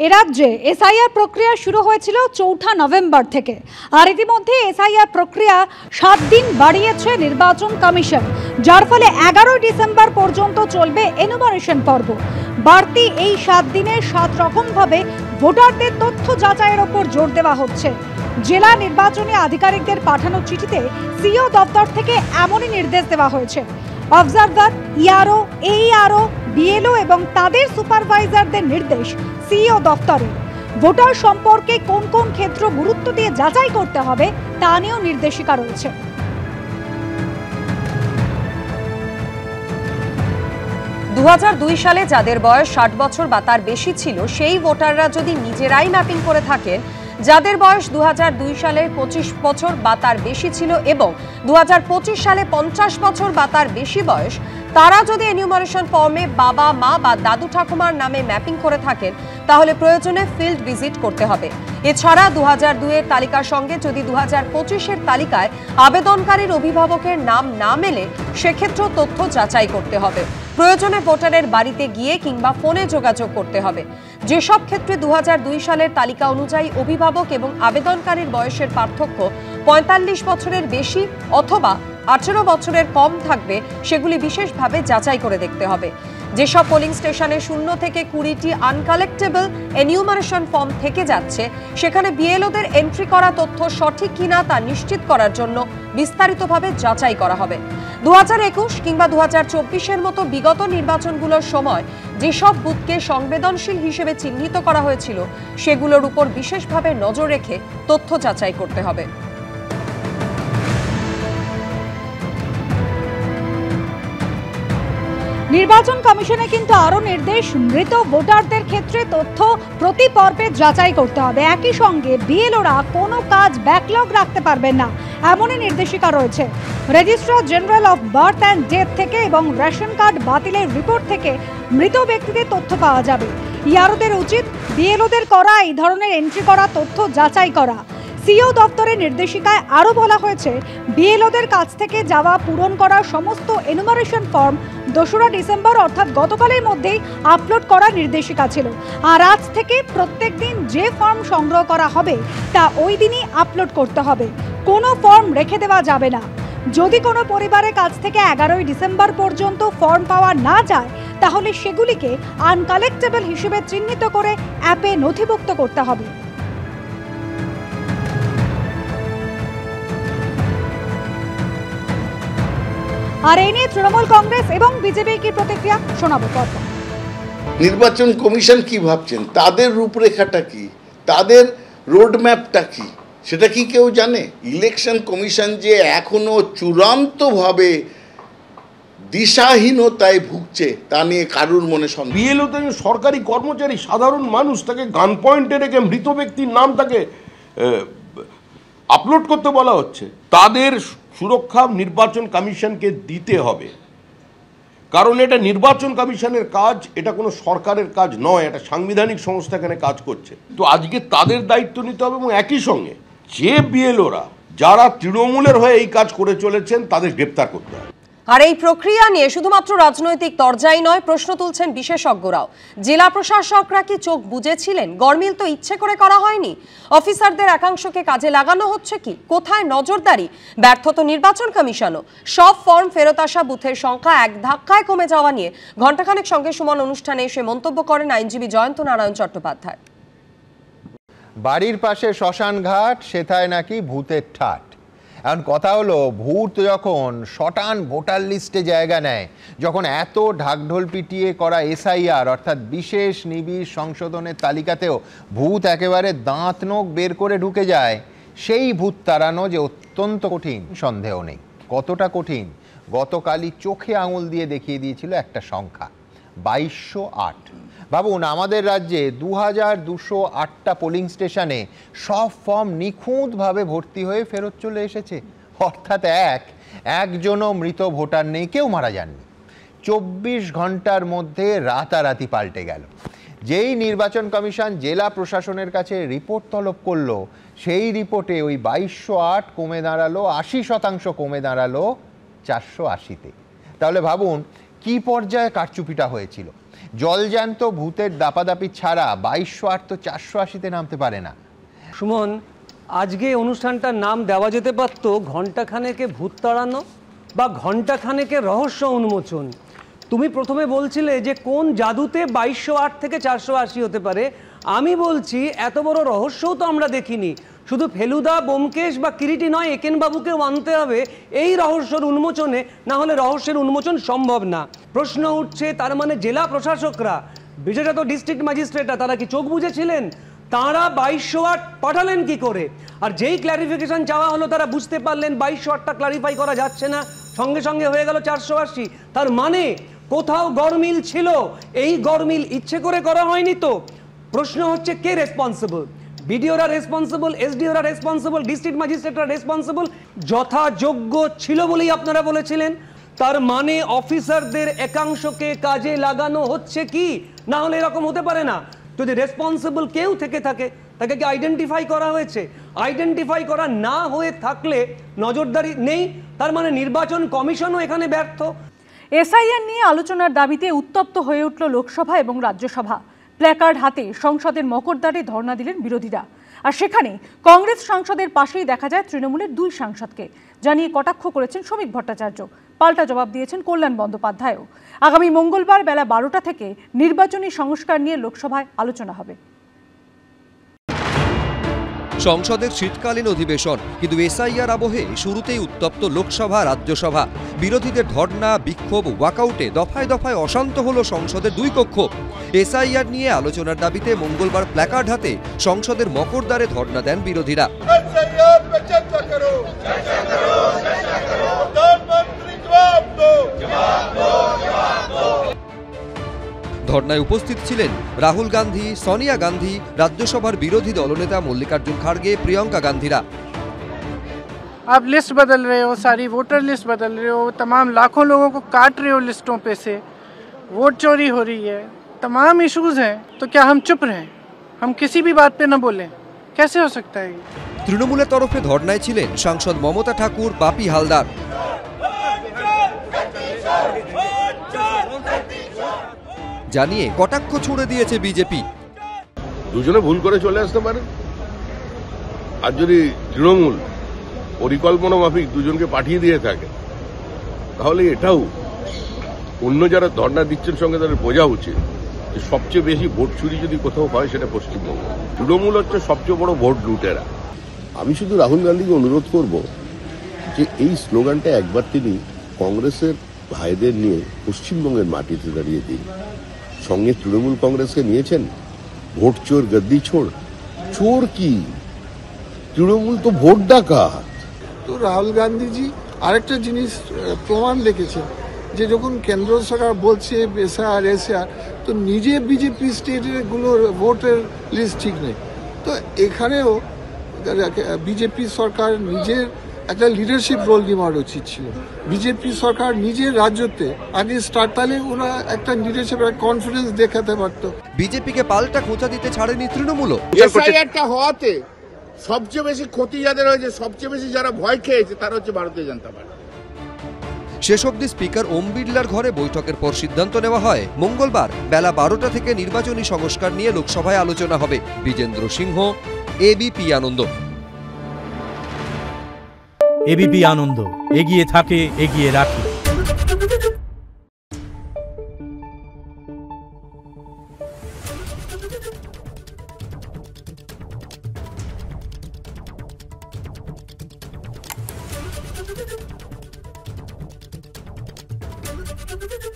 এ রাজ্যে এসআইআর প্রক্রিয়া শুরু হয়েছিল ৪ঠা নভেম্বর থেকে, আর ইতিমধ্যে এসআইআর প্রক্রিয়া ৭ দিন বাড়িয়েছে নির্বাচন কমিশন, যার ফলে ১১ ডিসেম্বর পর্যন্ত চলবে এনুমারেশন পর্ব। বাড়তি এই ৭ দিনে ৭ রকমভাবে ভোটারদের তথ্য যাচাইয়ের ওপর জোর দেওয়া হচ্ছে। জেলা নির্বাচনী আধিকারিকদের পাঠানো চিঠিতে সিইও দপ্তর থেকে এমনই নির্দেশ দেওয়া হয়েছে। অবজারভার, ইআরও, এইআরও, বিএলও এবং তাদের সুপারভাইজারদের নির্দেশ সিইও দপ্তরে। ভোটার সম্পর্কে কোন কোন ক্ষেত্র গুরুত্ব দিয়ে যাচাই করতে হবে তা নিয়েও নির্দেশিকা রয়েছে। ২০০২ সালে যাদের বয়স ৬০ বছর বা তার বেশি ছিল, সেই ভোটাররা যদি নিজেরাই ম্যাপিং করে থাকেন, যাদের বয়স ২০০২ সালে ২৫ বছর বা তার বেশি ছিল এবং ২০২৫ সালে ৫০ বছর বা তার বেশি বয়স, তারা যদি এনিউমারেশন ফর্মে বাবা, মা বা দাদু ঠাকুমার নামে ম্যাপিং করে থাকেন, তাহলে প্রয়োজনে ফিল্ড ভিজিট করতে হবে। এছাড়া ২০০২ এর তালিকার সঙ্গে যদি ২০২৫ এর তালিকায় আবেদনকারীর অভিভাবকের নাম না মেলে, সেক্ষেত্রেও তথ্য যাচাই করতে হবে। প্রয়োজনে ভোটারের বাড়িতে গিয়ে কিংবা ফোনে যোগাযোগ করতে হবে। যেসব ক্ষেত্রে ২০০২ সালের তালিকা অনুযায়ী অভিভাবক এবং আবেদনকারীর বয়সের পার্থক্য ৪৫ বছরের বেশি অথবা ১৮ বছরের কম থাকবে, সেগুলি বিশেষভাবে যাচাই করে দেখতে হবে। যেসব পোলিং স্টেশনে 0 থেকে 20টি আনকালেক্টেবল এনিউমারেশন ফর্ম থেকে যাচ্ছে, সেখানে বিএলওদের এন্ট্রি করা তথ্য সঠিক কিনা তা নিশ্চিত করার জন্য বিস্তারিতভাবে যাচাই করা হবে। ২০২১ কিংবা ২০২৪-এর মতো বিগত নির্বাচনগুলোর সময় যেসব বুথকে সংবেদনশীল হিসেবে চিহ্নিত করা হয়েছিল, সেগুলোর উপর বিশেষভাবে নজর রেখে তথ্য যাচাই করতে হবে। নির্বাচন কমিশনে কিন্তু আরো নির্দেশ, মৃত ভোটারদের ক্ষেত্রে তথ্য প্রতি পর্বে যাচাই করতে হবে। একই সঙ্গে বিএলওরা কোনো কাজ ব্যাকলগ রাখতে পারবেন না, এমনই নির্দেশিকা রয়েছে। Registrar general of birth and death থেকে এবং রেশন কার্ড বাতিলের রিপোর্ট থেকে মৃত ব্যক্তিদের তথ্য পাওয়া যাবে। ইআরওদের উচিত বিএলওদের করা এই ধরনের এন্ট্রি করা তথ্য যাচাই করা। সিইও দপ্তরের নির্দেশিকায় আরও বলা হয়েছে, বিএলওদের কাছ থেকে যাওয়া পূরণ করা সমস্ত এনুমারেশন ফর্ম ২রা ডিসেম্বর অর্থাৎ গতকালের মধ্যেই আপলোড করার নির্দেশিকা ছিল। আর আজ থেকে প্রত্যেক দিন যে ফর্ম সংগ্রহ করা হবে তা ওই দিনই আপলোড করতে হবে, কোনো ফর্ম রেখে দেওয়া যাবে না। যদি কোনো পরিবারের কাছ থেকে ১১ই ডিসেম্বর পর্যন্ত ফর্ম পাওয়া না যায়, তাহলে সেগুলিকে আনকালেক্টেবল হিসেবে চিহ্নিত করে অ্যাপে নথিভুক্ত করতে হবে। আর এই নিয়ে তৃণমূল কংগ্রেস এবং বিজেপির কি প্রতিক্রিয়া শোনাবো পর্ব। নির্বাচন কমিশন কি ভাবছেন, তাদের রূপরেখাটা কি, তাদের রোডম্যাপটা কি, সেটা কি কেউ জানে? ইলেকশন কমিশন যে এখনো চূড়ান্তভাবে দিশাহীনতায় ভুগছে তা নিয়ে কারুর মনে সন্দেহ। বিএলও তো সরকারি কর্মচারী, সাধারণ মানুষ, তাকে গান পয়েন্টে রেখে মৃত ব্যক্তির নাম তাকে আপলোড করতে বলা হচ্ছে। তাদের সুরক্ষা নির্বাচন কমিশনকে দিতে হবে, কারণ এটা নির্বাচন কমিশনের কাজ, এটা কোনো সরকারের কাজ নয়, এটা সাংবিধানিক সংস্থা এখানে কাজ করছে। তো আজকে তাদের দায়িত্ব নিতে হবে এবং একই সঙ্গে যে বিএলওরা যারা তৃণমূলের হয়ে এই কাজ করে চলেছেন তাদের গ্রেপ্তার করতে হবে। আর এই প্রক্রিয়া নিয়ে শুধুমাত্র রাজনৈতিক তরজাই নয়, প্রশ্ন তুলছেন বিশেষজ্ঞরাও। জেলা প্রশাসকরা কি চোখ বুজেছিলেন? গরমিল তো ইচ্ছে করে করা হয়নি। অফিসারদের একাংশকে কাজে লাগানো হচ্ছে কি? কোথায় নজরদারি? ব্যর্থ তো নির্বাচন কমিশনও। সব ফর্ম ফেরত আসা বুথের সংখ্যা এক ধাক্কায় কমে যাওয়া নিয়ে ঘণ্টাখানেক সঙ্গে সুমন অনুষ্ঠানে এসে মন্তব্য করেন আইনজীবী জয়ন্ত নারায়ণ চট্টোপাধ্যায়। বাড়ির পাশে শ্মশান ঘাট, সেথায় নাকি ভূতের ঠাট। এখন কথা হলো, ভূত যখন শটান ভোটার লিস্টে জায়গা নেয়, যখন এত ঢাকঢোল পিটিয়ে করা এসআইআর অর্থাৎ বিশেষ নিবিড় সংশোধনের তালিকাতেও ভূত একেবারে দাঁত নখ বের করে ঢুকে যায়, সেই ভূত তাড়ানো যে অত্যন্ত কঠিন সন্দেহ নেই। কতটা কঠিন গতকালই চোখে আঙুল দিয়ে দেখিয়ে দিয়েছিল একটা সংখ্যা, ২২০৮। ভাবুন, আমাদের রাজ্যে ২২০৮টা পোলিং স্টেশনে সব ফর্ম নিখুঁতভাবে ভর্তি হয়ে ফেরত চলে এসেছে। অর্থাৎ একজনও মৃত ভোটার নেই, কেউ মারা যাননি। ২৪ ঘন্টার মধ্যে রাতারাতি পাল্টে গেল। যেই নির্বাচন কমিশন জেলা প্রশাসনের কাছে রিপোর্ট তলব করলো, সেই রিপোর্টে ওই ২২০৮ কমে দাঁড়ালো ৮০% কমে দাঁড়ালো ৪৮০-তে। তাহলে ভাবুন কি পর্যায়ে কারচুপিটা হয়েছিল। জলজ্যান্ত ভূতের দাপাদাপি ছাড়া 2208 তো 480-তে নামতে পারে না। সুমন, আজকে অনুষ্ঠানটার নাম দেওয়া যেতে পারত ঘণ্টাখানেকে ভূত তাড়ানো বা ঘণ্টাখানেকে রহস্য উন্মোচন। তুমি প্রথমে বলছিলে যে কোন জাদুতে 2208 থেকে 480 হতে পারে। আমি বলছি এত বড় রহস্যও তো আমরা দেখিনি। শুধু ফেলুদা, ব্যোমকেশ বা কিরিটি নয়, একেনবাবুকেও আনতে হবে এই রহস্যের উন্মোচনে, না হলে রহস্যের উন্মোচন সম্ভব না। প্রশ্ন উঠছে, তার মানে জেলা প্রশাসকরা, বিশেষত ডিস্ট্রিক্ট ম্যাজিস্ট্রেটরা, তারা কি চোখ বুঝেছিলেন? তাঁরা 2208 পাঠালেন কি করে? আর যেই ক্ল্যারিফিকেশন চাওয়া হলো তারা বুঝতে পারলেন 2208টা ক্লারিফাই করা যাচ্ছে না, সঙ্গে সঙ্গে হয়ে গেল 480। তার মানে কোথাও গরমিল ছিল। এই গরমিল ইচ্ছে করে করা হয়নি তো। প্রশ্ন হচ্ছে কে রেসপন্সিবল? বিডিওরা রেসপন্সিবল, এসডিওরা রেসপন্সিবল, ডিস্ট্রিক্ট ম্যাজিস্ট্রেটরা রেসপন্সিবল। যথাযোগ্য ছিল বলেই আপনারা বলেছিলেন। তার মানে অফিসারদের একাংশকে কাজে লাগানো হচ্ছে কি? না হলে এরকম হতে পারে না। যদি রেসপন্সিবল কেউ থেকে থাকে, তাকে কি আইডেন্টিফাই করা হয়েছে? আইডেন্টিফাই করা না হয়ে থাকলে নজরদারি নেই, তার মানে নির্বাচন কমিশনও এখানে ব্যর্থ। এসআইআর নিয়ে আলোচনার দাবিতে উত্তপ্ত হয়ে উঠল লোকসভা এবং রাজ্যসভা। প্ল্যাকার্ড হাতে সংসদের মকরদ্বারে ধর্ণা দিলেন বিরোধীরা। আর সেখানে কংগ্রেস সাংসদের পাশেই দেখা যায় তৃণমূলের 2 সাংসদকে, জানিয়ে কটাক্ষ করেছেন শ্রমিক ভট্টাচার্য। পাল্টা জবাব দিয়েছেন কল্যাণ বন্দ্যোপাধ্যায়ও। আগামী মঙ্গলবার বেলা 12টা থেকে নির্বাচনী সংস্কার নিয়ে লোকসভায় আলোচনা হবে। সংসদের শীতকালীন অধিবেশন, কিন্তু এসআইআর আবহে শুরুতেই উত্তপ্ত লোকসভা, রাজ্যসভা। বিরোধীদের ধর্ণা, বিক্ষোভ, ওয়াকআউটে দফায় দফায় অশান্ত হলো সংসদের 2 কক্ষ। এসআইআর নিয়ে আলোচনার দাবিতে মঙ্গলবার প্ল্যাকার্ড হাতে সংসদের মকরদ্বারে ধর্ণা দেন বিরোধীরা। ধর্নায় উপস্থিত ছিলেন রাহুল গান্ধী, সোনিয়া গান্ধী, রাজ্যসভার বিরোধী দলনেতা মল্লিকার্জুন খাড়গে, প্রিয়ঙ্কা গান্ধীরা। आप लिस्ट बदल रहे हो, सारी वोटर लिस्ट बदल रहे हो, तमाम लाखों लोगों को काट रहे हो लिस्टों पे से, वोट चोरी हो रही है, तमाम इश्यूज हैं, तो क्या हम चुप रहें? हम किसी भी बात पे न बोलें? कैसे हो सकता है? তৃণমূলের তরফে ধর্নায় ছিলেন সাংসদ মমতা ঠাকুর, বাপি হালদার। জানিয়ে কটাক্ষ ছুড়ে দিয়েছে বিজেপি। দুজনে ভুল করে চলে আসতে পারে, আর যদি তৃণমূল পরিকল্পনা মাফিক দুজনকে পাঠিয়ে দিয়ে থাকে, তাহলে এটাও অন্য যারা ধর্ণা দিচ্ছেন সঙ্গে তাদের বোঝা উচিত যে সবচেয়ে বেশি ভোট চুরি যদি কোথাও হয় সেটা পশ্চিমবঙ্গ। তৃণমূল হচ্ছে সবচেয়ে বড় ভোট লুটেরা। আমি শুধু রাহুল গান্ধীকে অনুরোধ করব যে এই স্লোগানটা একবার তিনি কংগ্রেসের ভাইদের নিয়ে পশ্চিমবঙ্গের মাটিতে দাঁড়িয়ে দিন। সঙ্গে তৃণমূল কংগ্রেসকে নিয়েছেন, ভোট চোর গদ্দি ছোড়। চোর কি? তৃণমূল তো ভোট ডাকাত। তো রাহুল গান্ধীজি আরেকটা জিনিস প্রমাণ রেখেছেন যে যখন কেন্দ্র সরকার বলছে এসআর, তো নিজে বিজেপি স্টেটগুলোর ভোটের লিস্ট ঠিক নেই। তো এখানেও বিজেপি সরকার নিজের একটা লিডারশিপ রোল নেওয়ার উচিত ছিল। বিজেপি সরকার নিজের রাজ্যতে আগে স্টার্ট, তাহলে ওরা একটা লিডারশিপ, কনফিডেন্স দেখাতে পারতো। বিজেপিকে পাল্টা খোঁচা দিতে ছাড়েনি তৃণমূলও। এসআইআরটা হওয়াতে সবচেয়ে বেশি ক্ষতি যাদের হয়েছে, সবচেয়ে বেশি যারা ভয় খেয়েছে, তারা হচ্ছে ভারতীয় জনতা পার্টি। শেষ অবধি স্পিকার ওম বিড়লার ঘরে বৈঠকের পর সিদ্ধান্ত নেওয়া হয় মঙ্গলবার বেলা 12টা থেকে নির্বাচনী সংস্কার নিয়ে লোকসভায় আলোচনা হবে। বিজেন্দ্র সিংহ, এবিপি আনন্দ। এবিপি আনন্দ, এগিয়ে থাকে, এগিয়ে রাখে। Thank you.